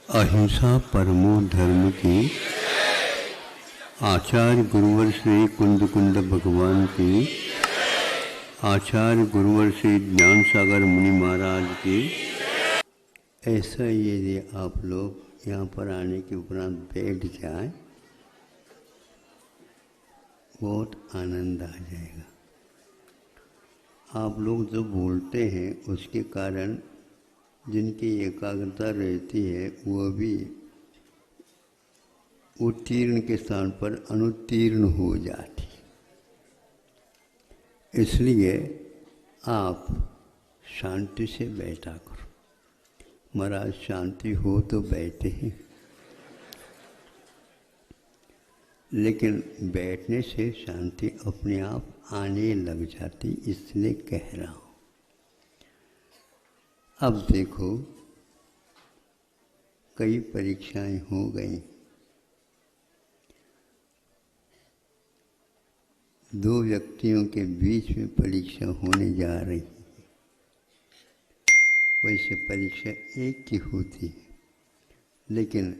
अहिंसा परमो धर्म की। आचार्य गुरुवर श्री कुंद कुंड भगवान की। आचार्य गुरुवर श्री ज्ञान सागर मुनि महाराज की। ऐसा यदि आप लोग यहाँ पर आने के उपरांत बैठ जाए, बहुत आनंद आ जाएगा। आप लोग जो बोलते हैं उसके कारण जिनकी एकाग्रता रहती है वह भी उत्तीर्ण के स्थान पर अनुत्तीर्ण हो जाती। इसलिए आप शांति से बैठा करो। महाराज शांति हो तो बैठे हैं, लेकिन बैठने से शांति अपने आप आने लग जाती, इसलिए कह रहा हूँ। अब देखो, कई परीक्षाएं हो गई। दो व्यक्तियों के बीच में परीक्षा होने जा रही है। वैसे परीक्षा एक की होती है, लेकिन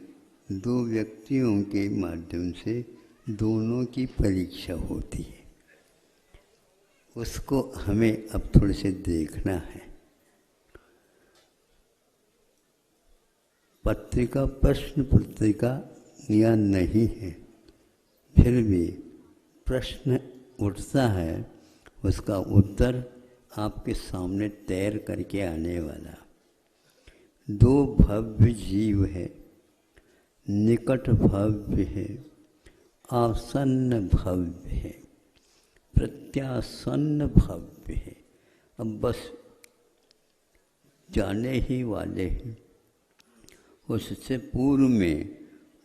दो व्यक्तियों के माध्यम से दोनों की परीक्षा होती है। उसको हमें अब थोड़े से देखना है। पत्रिका प्रश्न पत्रिका या नहीं है, फिर भी प्रश्न उठता है, उसका उत्तर आपके सामने तैर करके आने वाला। दो भव्य जीव है, निकट भव्य है, आसन्न भव्य है, प्रत्यासन्न भव्य है। अब बस जाने ही वाले हैं। उससे पूर्व में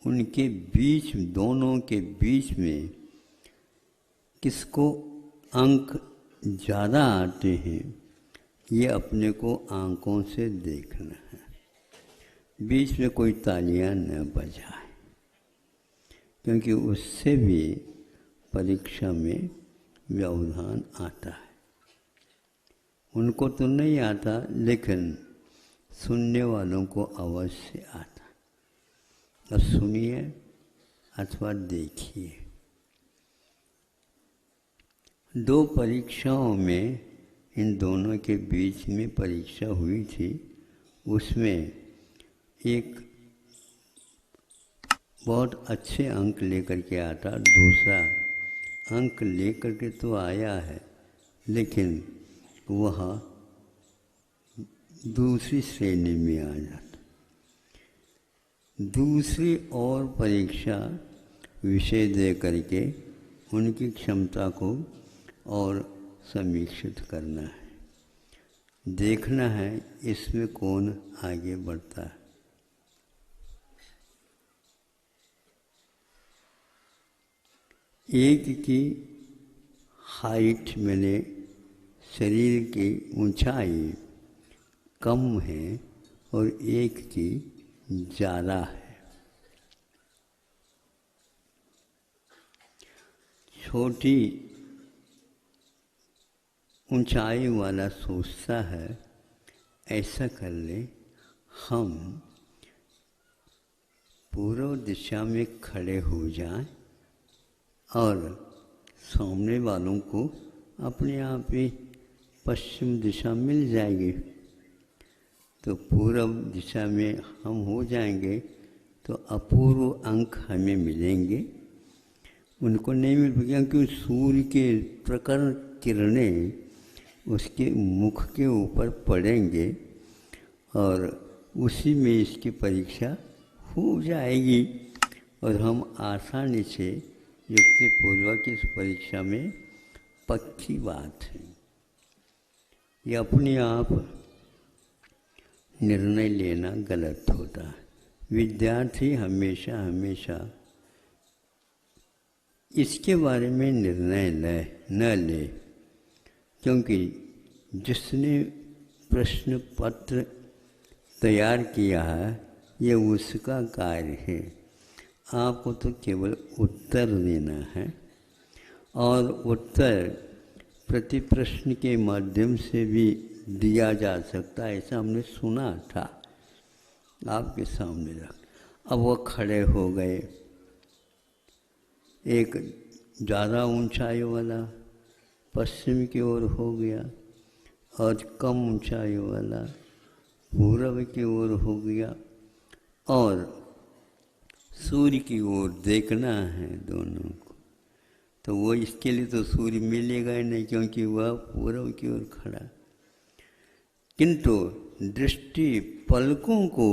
उनके बीच, दोनों के बीच में किसको अंक ज़्यादा आते हैं, ये अपने को आंकों से देखना है। बीच में कोई तालियां न बजाए, क्योंकि उससे भी परीक्षा में व्यवधान आता है। उनको तो नहीं आता, लेकिन सुनने वालों को अवश्य आता। अब सुनिए अथवा देखिए। दो परीक्षाओं में इन दोनों के बीच में परीक्षा हुई थी। उसमें एक बहुत अच्छे अंक लेकर के आता, दूसरा अंक लेकर के तो आया है, लेकिन वह दूसरी श्रेणी में आ जाता। दूसरी और परीक्षा विषय दे करके उनकी क्षमता को और समीक्षित करना है, देखना है इसमें कौन आगे बढ़ता है। एक की हाइट मैंने शरीर की ऊंचाई कम है और एक की ज़्यादा है। छोटी ऊंचाई वाला सोचता है, ऐसा कर ले, हम पूर्व दिशा में खड़े हो जाएं और सामने वालों को अपने आप ही पश्चिम दिशा मिल जाएगी। तो पूर्व दिशा में हम हो जाएंगे तो अपूर्व अंक हमें मिलेंगे, उनको नहीं मिल पाएंगे, क्योंकि सूर्य के प्रखर किरणें उसके मुख के ऊपर पड़ेंगे और उसी में इसकी परीक्षा हो जाएगी और हम आसानी से युक्तिपूर्वक इस परीक्षा में पक्की बात है। ये अपने आप निर्णय लेना गलत होता है। विद्यार्थी हमेशा हमेशा इसके बारे में निर्णय न ले, क्योंकि जिसने प्रश्न पत्र तैयार किया है ये उसका कार्य है। आपको तो केवल उत्तर देना है, और उत्तर प्रति प्रश्न के माध्यम से भी दिया जा सकता है, ऐसा हमने सुना था। आपके सामने रख। अब वह खड़े हो गए। एक ज़्यादा ऊंचाई वाला पश्चिम की ओर हो गया और कम ऊंचाई वाला पूर्व की ओर हो गया, और सूर्य की ओर देखना है दोनों को। तो वो इसके लिए तो सूर्य मिलेगा ही नहीं, क्योंकि वह पूर्व की ओर खड़ा। किंतु दृष्टि पलकों को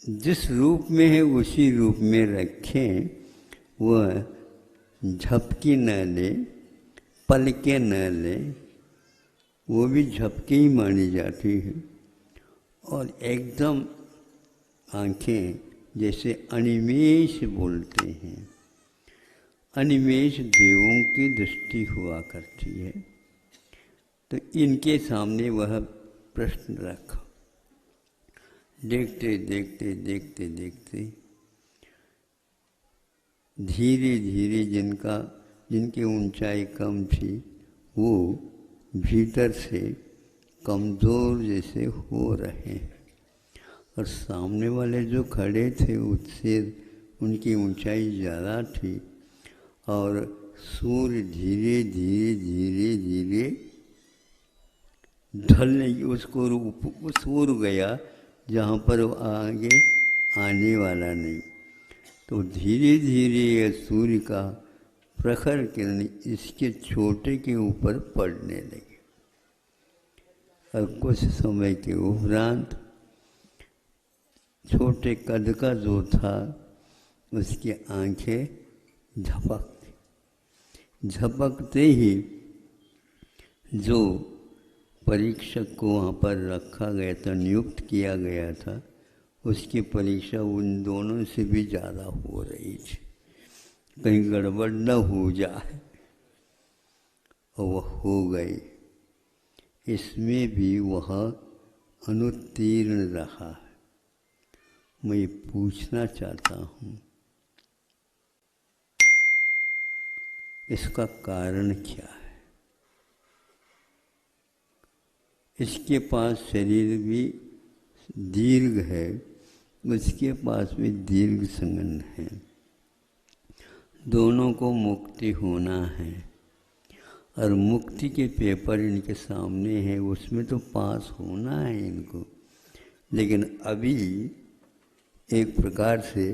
जिस रूप में है उसी रूप में रखें, वह झपकी न ले, पलके न ले, वो भी झपकी ही मानी जाती है। और एकदम आँखें जैसे अनिमेष बोलते हैं, अनिमेष देवों की दृष्टि हुआ करती है। तो इनके सामने वह प्रश्न रखो। देखते देखते देखते देखते धीरे धीरे जिनकी ऊंचाई कम थी वो भीतर से कमज़ोर जैसे हो रहे हैं, और सामने वाले जो खड़े थे उससे उनकी ऊंचाई ज़्यादा थी, और सूर्य धीरे धीरे धीरे धीरे ढलने की उसको सूर्य गया जहाँ पर वो आगे आने वाला नहीं। तो धीरे धीरे यह सूर्य का प्रखर किरण इसके छोटे के ऊपर पड़ने लगे, और कुछ समय के उपरांत छोटे कद का जो था उसकी आंखें झपकते ही जो परीक्षक को वहाँ पर रखा गया था, नियुक्त किया गया था, उसकी परीक्षा उन दोनों से भी ज़्यादा हो रही थी, कहीं गड़बड़ न हो जाए, और वह हो गई। इसमें भी वह अनुत्तीर्ण रहा है। मैं पूछना चाहता हूँ, इसका कारण क्या है? इसके पास शरीर भी दीर्घ है, उसके पास भी दीर्घ संगन है, दोनों को मुक्ति होना है, और मुक्ति के पेपर इनके सामने हैं, उसमें तो पास होना है इनको। लेकिन अभी एक प्रकार से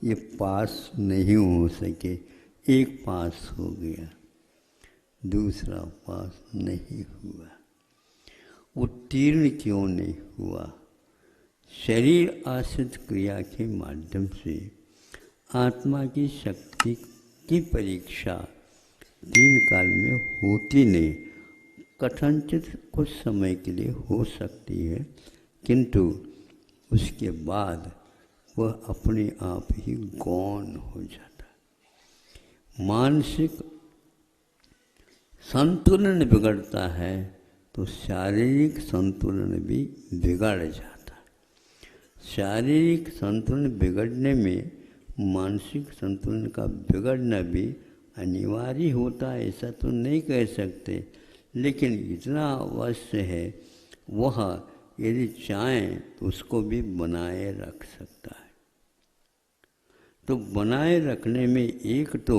ये पास नहीं हो सके। एक पास हो गया, दूसरा पास नहीं हुआ। उत्तीर्ण क्यों नहीं हुआ? शरीर आश्रित क्रिया के माध्यम से आत्मा की शक्ति की परीक्षा 3 काल में होती नहीं। कथनचित कुछ समय के लिए हो सकती है, किंतु उसके बाद वह अपने आप ही गौण हो जाता है। मानसिक संतुलन बिगड़ता है तो शारीरिक संतुलन भी बिगड़ जाता है। शारीरिक संतुलन बिगड़ने में मानसिक संतुलन का बिगड़ना भी अनिवार्य होता है, ऐसा तो नहीं कह सकते, लेकिन इतना अवश्य है, वह यदि चाहें तो उसको भी बनाए रख सकता है। तो बनाए रखने में एक तो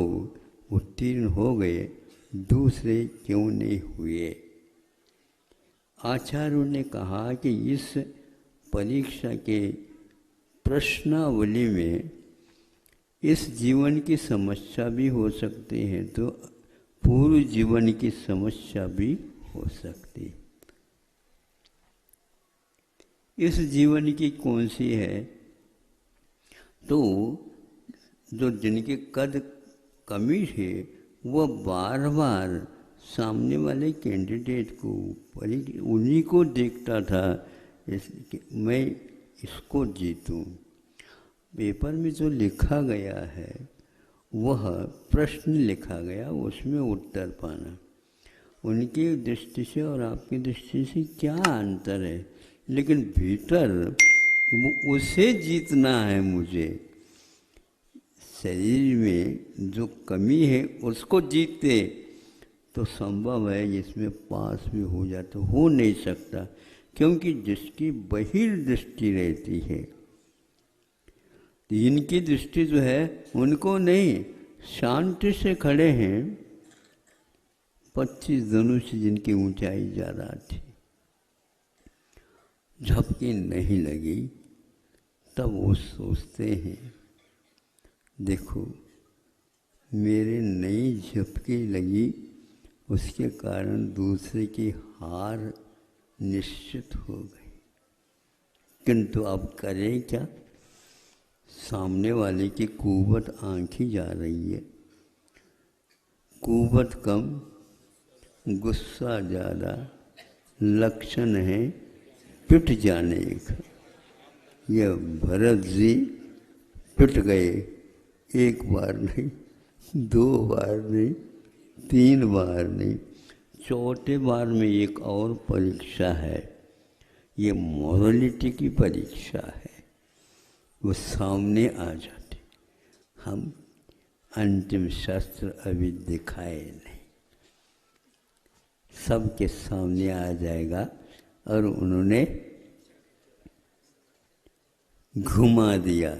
उत्तीर्ण हो गए, दूसरे क्यों नहीं हुए? आचार्यों ने कहा कि इस परीक्षा के प्रश्नावली में इस जीवन की समस्या भी हो सकती है, तो पूर्व जीवन की समस्या भी हो सकती है। इस जीवन की कौन सी है? तो जो जिनके कद कमी है वह बार बार सामने वाले कैंडिडेट को उन्हीं को देखता था, मैं इसको जीतूं। पेपर में जो लिखा गया है वह प्रश्न लिखा गया, उसमें उत्तर पाना। उनकी दृष्टि से और आपकी दृष्टि से क्या अंतर है, लेकिन भीतर वो उसे जीतना है मुझे। शरीर में जो कमी है उसको जीतते तो संभव है, इसमें पास भी हो जाता, हो नहीं सकता, क्योंकि जिसकी बहिर्दृष्टि रहती है, इनकी दृष्टि जो है उनको नहीं, शांति से खड़े हैं। 25 धनुष जिनकी ऊंचाई ज़्यादा थी, झपकी नहीं लगी, तब वो सोचते हैं देखो मेरे नई झपकी लगी, उसके कारण दूसरे की हार निश्चित हो गई। किंतु अब करें क्या, सामने वाले की कुव्वत आंखी जा रही है, कुव्वत कम गुस्सा ज़्यादा, लक्षण है पिट जाने का। ये भरत जी पिट गए, एक बार नहीं, 2 बार नहीं, 3 बार नहीं, चौथे बार में एक और परीक्षा है। ये मोरलिटी की परीक्षा है। वो सामने आ जाते, हम अंतिम शस्त्र अभी दिखाए नहीं, सबके सामने आ जाएगा। और उन्होंने घुमा दिया,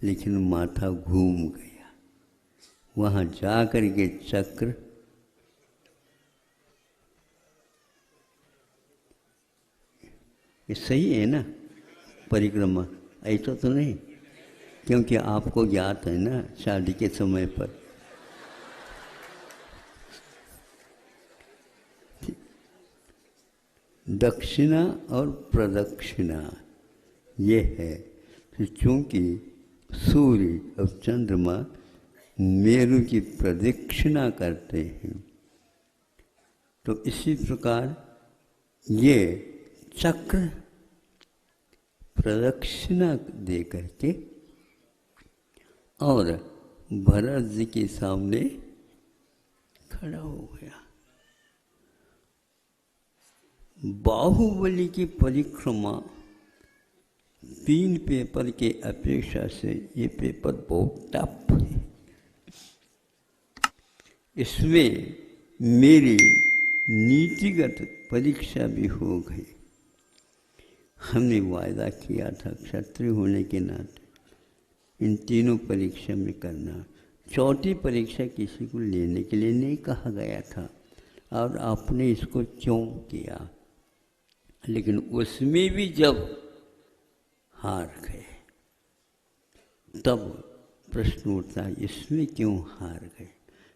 लेकिन माथा घूम गया। वहाँ जा कर के चक्र ये सही है ना, परिक्रमा ऐसा तो नहीं, क्योंकि आपको ज्ञात है ना शादी के समय पर। दक्षिणा और प्रदक्षिणा ये है कि चूँकि सूर्य और चंद्रमा मेरु की प्रदक्षिणा करते हैं, तो इसी प्रकार ये चक्र प्रदक्षिणा दे करके और भरत जी के सामने खड़ा हो गया। बाहुबली की परिक्रमा 3 पेपर के अपेक्षा से ये पेपर बहुत टफ है। इसमें मेरी नीतिगत परीक्षा भी हो गई। हमने वायदा किया था क्षत्रिय होने के नाते इन तीनों परीक्षा में करना। चौथी परीक्षा किसी को लेने के लिए नहीं कहा गया था, और आपने इसको क्यों किया? लेकिन उसमें भी जब हार गए, तब प्रश्न उठता है इसमें क्यों हार गए?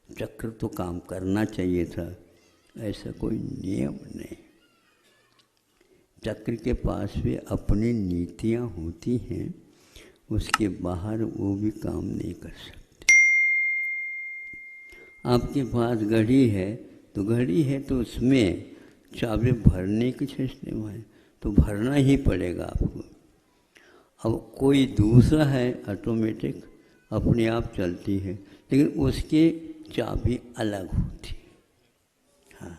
चक्र तो काम करना चाहिए था, ऐसा कोई नियम नहीं। चक्र के पास भी अपनी नीतियाँ होती हैं, उसके बाहर वो भी काम नहीं कर सकते। आपके पास घड़ी है तो घड़ी है तो उसमें चाबी भरने की सिस्टम है, तो भरना ही पड़ेगा आपको। अब कोई दूसरा है ऑटोमेटिक अपने आप चलती है, लेकिन उसके चाबी अलग होती है। हाँ,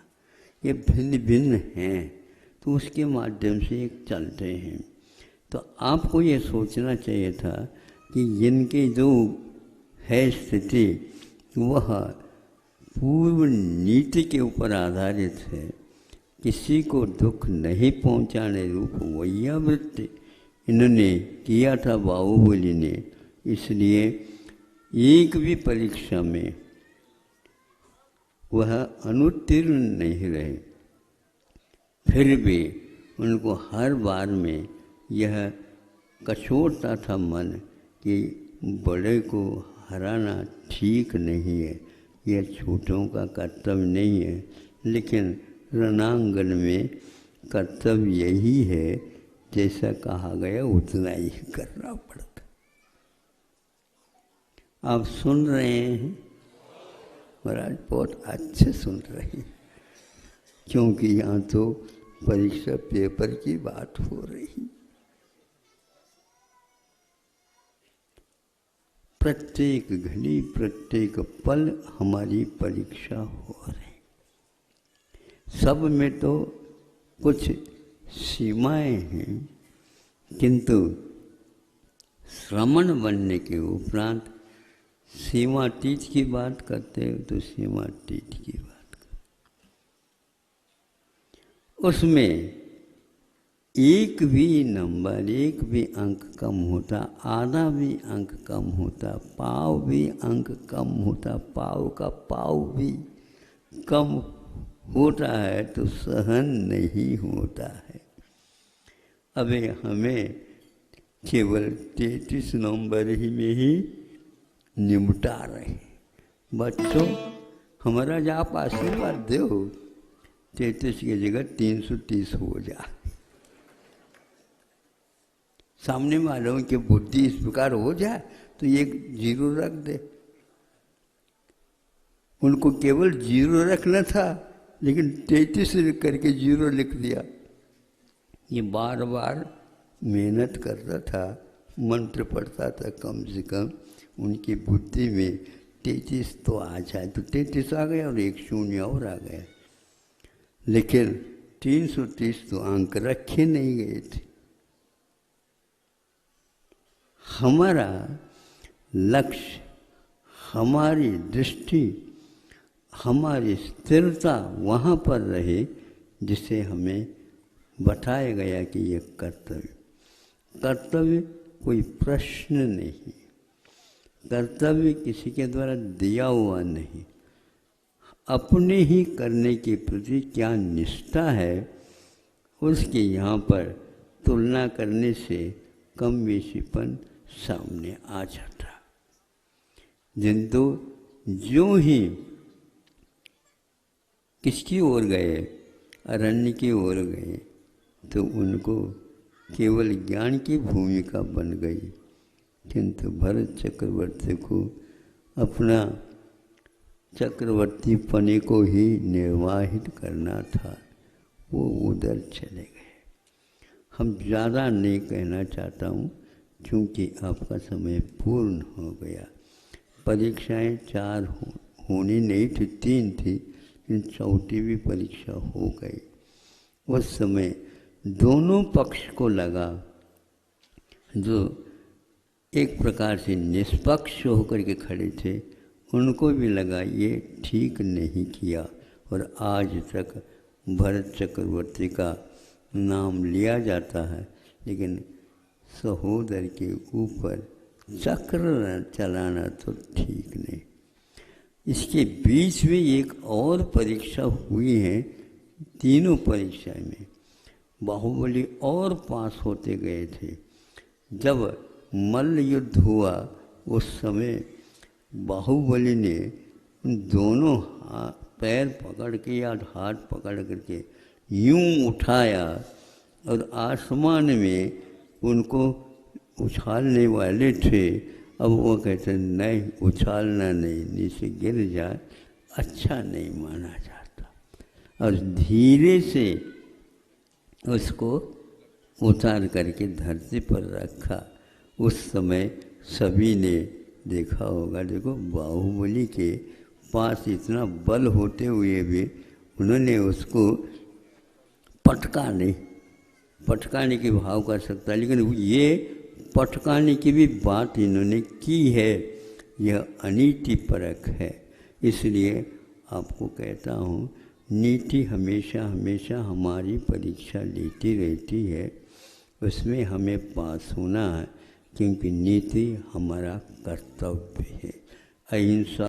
ये भिन्न भिन्न हैं, तो उसके माध्यम से एक चलते हैं। तो आपको ये सोचना चाहिए था कि जिनकी जो है स्थिति वह पूर्व नीति के ऊपर आधारित है, किसी को दुख नहीं पहुंचाने रूप वैयावृत्ति इन्होंने किया था बाहुबली ने, इसलिए एक भी परीक्षा में वह अनुत्तीर्ण नहीं रहे। फिर भी उनको हर बार में यह कठोरता था मन कि बड़े को हराना ठीक नहीं है, यह छोटों का कर्तव्य नहीं है, लेकिन रणांगन में कर्तव्य यही है, जैसा कहा गया उतना ही करना पड़ता। आप सुन रहे हैं महाराज, बहुत अच्छे सुन रहे हैं, क्योंकि यहाँ तो परीक्षा पेपर की बात हो रही। प्रत्येक घड़ी प्रत्येक पल हमारी परीक्षा हो रही। सब में तो कुछ सीमाएं हैं, किंतु श्रमण बनने के उपरांत सीमातीत की बात करते हो तो सीमातीत की बात करते। उसमें एक भी नंबर, एक भी अंक कम होता, आधा भी अंक कम होता, पाव भी अंक कम होता, पाव का पाव भी कम होता है तो सहन नहीं होता है। अबे हमें केवल 33 नंबर ही में ही निपटा रहे। बच्चों, हमारा जो आप आशीर्वाद दो, 33 की जगह 330 हो जाए। सामने वालों की बुद्धि इस प्रकार हो जाए तो एक जीरो रख दे। उनको केवल जीरो रखना था, लेकिन 33 करके जीरो लिख दिया। ये बार बार मेहनत करता था, मंत्र पढ़ता था, कम से कम उनकी बुद्धि में 33 तो आ जाए, तो 33 आ गया और एक शून्य और आ गया। लेकिन 330 तो अंक रखे नहीं गए थे। हमारा लक्ष्य, हमारी दृष्टि, हमारी स्थिरता वहाँ पर रहे जिसे हमें बताया गया कि ये कर्तव्य। कर्तव्य कोई प्रश्न नहीं, कर्तव्य किसी के द्वारा दिया हुआ नहीं, अपने ही करने के प्रति क्या निष्ठा है उसके यहाँ पर तुलना करने से कम बेशीपन सामने आ जाता। जिंतु जो ही किसकी ओर गए, अरण्य की ओर गए, तो उनको केवल ज्ञान की भूमिका बन गई, किंतु भरत चक्रवर्ती को अपना चक्रवर्ती पने को ही निर्वाहित करना था, वो उधर चले गए। हम ज़्यादा नहीं कहना चाहता हूँ क्योंकि आपका समय पूर्ण हो गया। परीक्षाएं 4 होनी नहीं थी, 3 थी, लेकिन चौथी भी परीक्षा हो गई। उस समय दोनों पक्ष को लगा, जो एक प्रकार से निष्पक्ष होकर के खड़े थे, उनको भी लगा ये ठीक नहीं किया, और आज तक भरत चक्रवर्ती का नाम लिया जाता है, लेकिन सहोदर के ऊपर चक्र चलाना तो ठीक नहीं। इसके बीच में एक और परीक्षा हुई है, तीनों परीक्षा में बाहुबली और पास होते गए थे। जब मल्ल युद्ध हुआ उस समय बाहुबली ने उन दोनों पैर पकड़ के या हाथ पकड़ करके यूं उठाया और आसमान में उनको उछालने वाले थे। अब वो कहते नहीं, उछालना नहीं, नीचे गिर जाए, अच्छा नहीं माना जाता, और धीरे से उसको उतार करके धरती पर रखा। उस समय सभी ने देखा होगा, देखो बाहुबली के पास इतना बल होते हुए भी उन्होंने उसको पटका नहीं, पटकाने के भाव कर सकता, लेकिन ये पटकाने की भी बात इन्होंने की है, यह अनीति परक है। इसलिए आपको कहता हूँ, नीति हमेशा हमेशा हमारी परीक्षा लेती रहती है, उसमें हमें पास होना है, क्योंकि नीति हमारा कर्तव्य है। अहिंसा